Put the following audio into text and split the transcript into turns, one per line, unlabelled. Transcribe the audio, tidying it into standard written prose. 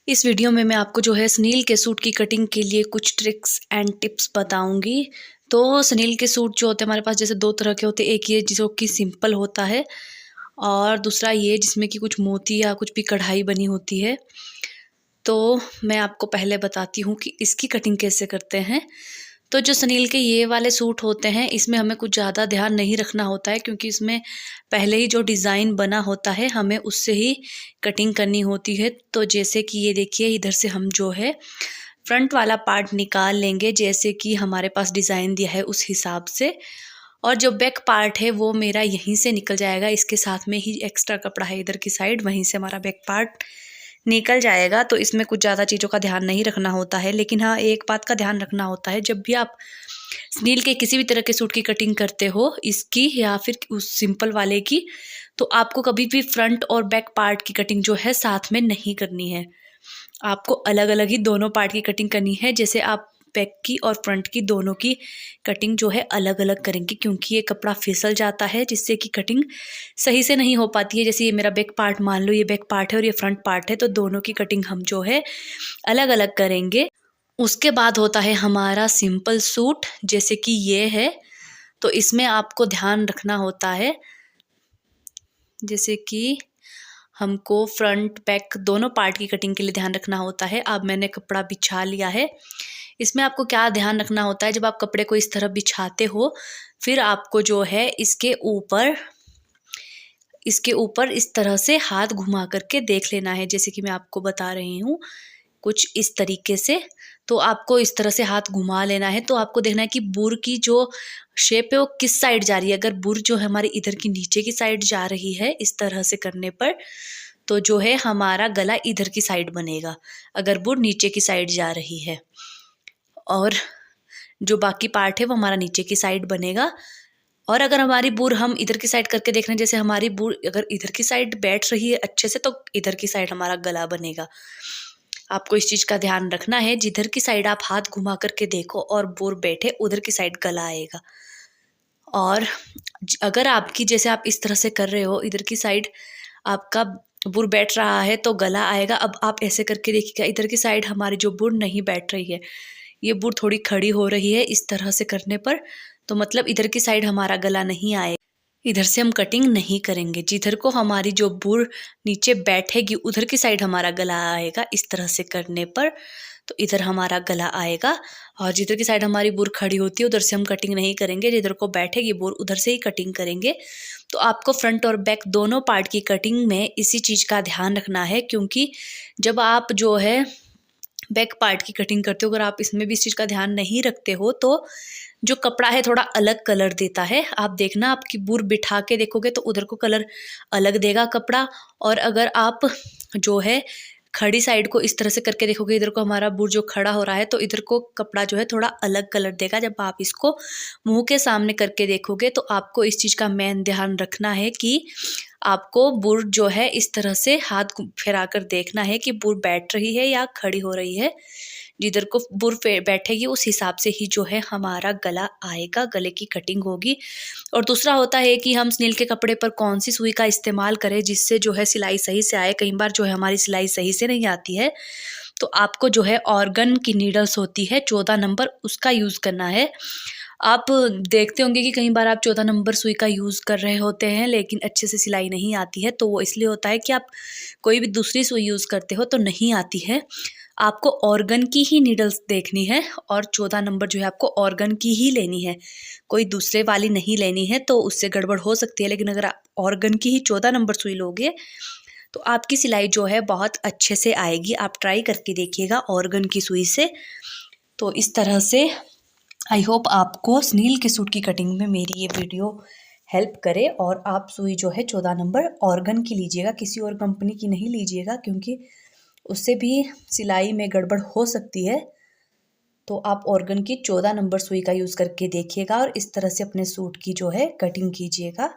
इस वीडियो में मैं आपको जो है स्नील के सूट की कटिंग के लिए कुछ ट्रिक्स एंड टिप्स बताऊंगी। तो स्नील के सूट जो होते हैं हमारे पास जैसे दो तरह के होते हैं। एक ये जो कि सिंपल होता है और दूसरा ये जिसमें कि कुछ मोती या कुछ भी कढ़ाई बनी होती है। तो मैं आपको पहले बताती हूँ कि इसकी कटिंग कैसे करते हैं। तो जो स्नील के ये वाले सूट होते हैं इसमें हमें कुछ ज़्यादा ध्यान नहीं रखना होता है, क्योंकि इसमें पहले ही जो डिज़ाइन बना होता है हमें उससे ही कटिंग करनी होती है। तो जैसे कि ये देखिए, इधर से हम जो है फ्रंट वाला पार्ट निकाल लेंगे जैसे कि हमारे पास डिज़ाइन दिया है उस हिसाब से। और जो बैक पार्ट है वो मेरा यहीं से निकल जाएगा, इसके साथ में ही एक्स्ट्रा कपड़ा है इधर की साइड, वहीं से हमारा बैक पार्ट निकल जाएगा। तो इसमें कुछ ज़्यादा चीज़ों का ध्यान नहीं रखना होता है, लेकिन हाँ एक बात का ध्यान रखना होता है, जब भी आप स्नील के किसी भी तरह के सूट की कटिंग करते हो, इसकी या फिर उस सिंपल वाले की, तो आपको कभी भी फ्रंट और बैक पार्ट की कटिंग जो है साथ में नहीं करनी है। आपको अलग अलग ही दोनों पार्ट की कटिंग करनी है। जैसे आप बैक की और फ्रंट की दोनों की कटिंग जो है अलग अलग करेंगे, क्योंकि ये कपड़ा फिसल जाता है जिससे कि कटिंग सही से नहीं हो पाती है। जैसे ये मेरा बैक पार्ट, मान लो ये बैक पार्ट है और ये फ्रंट पार्ट है, तो दोनों की कटिंग हम जो है अलग अलग करेंगे। उसके बाद होता है हमारा सिंपल सूट, जैसे कि ये है। तो इसमें आपको ध्यान रखना होता है, जैसे कि हमको फ्रंट बैक दोनों पार्ट की कटिंग के लिए ध्यान रखना होता है। अब मैंने कपड़ा बिछा लिया है। इसमें आपको क्या ध्यान रखना होता है, जब आप कपड़े को इस तरह बिछाते हो, फिर आपको जो है इसके ऊपर इस तरह से हाथ घुमा करके देख लेना है। जैसे कि मैं आपको बता रही हूँ कुछ इस तरीके से। तो आपको इस तरह से हाथ घुमा लेना है। तो आपको देखना है कि बुर की जो शेप है वो किस साइड जा रही है। अगर बुर जो है हमारी इधर की नीचे की साइड जा रही है इस तरह से करने पर, तो जो है हमारा गला इधर की साइड बनेगा। अगर बुर नीचे की साइड जा रही है और जो बाकी पार्ट है वो हमारा नीचे की साइड बनेगा। और अगर हमारी बुर हम इधर की साइड करके देख रहे हैं, जैसे हमारी बुर अगर इधर की साइड बैठ रही है अच्छे से, तो इधर की साइड हमारा गला बनेगा। आपको इस चीज़ का ध्यान रखना है, जिधर की साइड आप हाथ घुमा करके देखो और बुर बैठे उधर की साइड गला आएगा। और अगर आपकी जैसे आप इस तरह से कर रहे हो, इधर की साइड आपका बुर बैठ रहा है तो गला आएगा। अब आप ऐसे करके देखिएगा, इधर की साइड हमारी जो बुर नहीं बैठ रही है, ये बुर थोड़ी खड़ी हो रही है इस तरह से करने पर, तो मतलब इधर की साइड हमारा गला नहीं आएगा। इधर से हम कटिंग नहीं करेंगे। जिधर को हमारी जो बुर नीचे बैठेगी उधर की साइड हमारा गला आएगा इस तरह से करने पर, तो इधर हमारा गला आएगा। और जिधर की साइड हमारी बुर खड़ी होती है उधर से हम कटिंग नहीं करेंगे, जिधर को बैठेगी बुर उधर से ही कटिंग करेंगे। तो आपको फ्रंट और बैक दोनों पार्ट की कटिंग में इसी चीज़ का ध्यान रखना है, क्योंकि जब आप जो है बैक पार्ट की कटिंग करते हो, अगर आप इसमें भी इस चीज़ का ध्यान नहीं रखते हो, तो जो कपड़ा है थोड़ा अलग कलर देता है। आप देखना, आपकी बुर बिठा के देखोगे तो उधर को कलर अलग देगा कपड़ा। और अगर आप जो है खड़ी साइड को इस तरह से करके देखोगे, इधर को हमारा बुर जो खड़ा हो रहा है, तो इधर को कपड़ा जो है थोड़ा अलग कलर देगा। जब आप इसको मुंह के सामने करके देखोगे, तो आपको इस चीज़ का मेन ध्यान रखना है कि आपको बुर जो है इस तरह से हाथ फिरा कर देखना है कि बुर बैठ रही है या खड़ी हो रही है। जिधर को बुर बैठेगी उस हिसाब से ही जो है हमारा गला आएगा, गले की कटिंग होगी। और दूसरा होता है कि हम स्नील के कपड़े पर कौन सी सुई का इस्तेमाल करें जिससे जो है सिलाई सही से आए। कई बार जो है हमारी सिलाई सही से नहीं आती है, तो आपको जो है ऑर्गन की नीडल्स होती है 14 नंबर, उसका यूज़ करना है। आप देखते होंगे कि कई बार आप 14 नंबर सुई का यूज़ कर रहे होते हैं लेकिन अच्छे से सिलाई नहीं आती है, तो वो इसलिए होता है कि आप कोई भी दूसरी सुई यूज़ करते हो तो नहीं आती है। आपको ऑर्गन की ही नीडल्स देखनी है और 14 नंबर जो है आपको ऑर्गन की ही लेनी है, कोई दूसरे वाली नहीं लेनी है, तो उससे गड़बड़ हो सकती है। लेकिन अगर आप ऑर्गन की ही 14 नंबर सुई लोगे तो आपकी सिलाई जो है बहुत अच्छे से आएगी। आप ट्राई करके देखिएगा ऑर्गन की सुई से। तो इस तरह से आई होप आपको स्नील के सूट की कटिंग में मेरी ये वीडियो हेल्प करे। और आप सुई जो है 14 नंबर ऑर्गन की लीजिएगा, किसी और कंपनी की नहीं लीजिएगा, क्योंकि उससे भी सिलाई में गड़बड़ हो सकती है। तो आप ऑर्गन की 14 नंबर सुई का यूज़ करके देखिएगा और इस तरह से अपने सूट की जो है कटिंग कीजिएगा।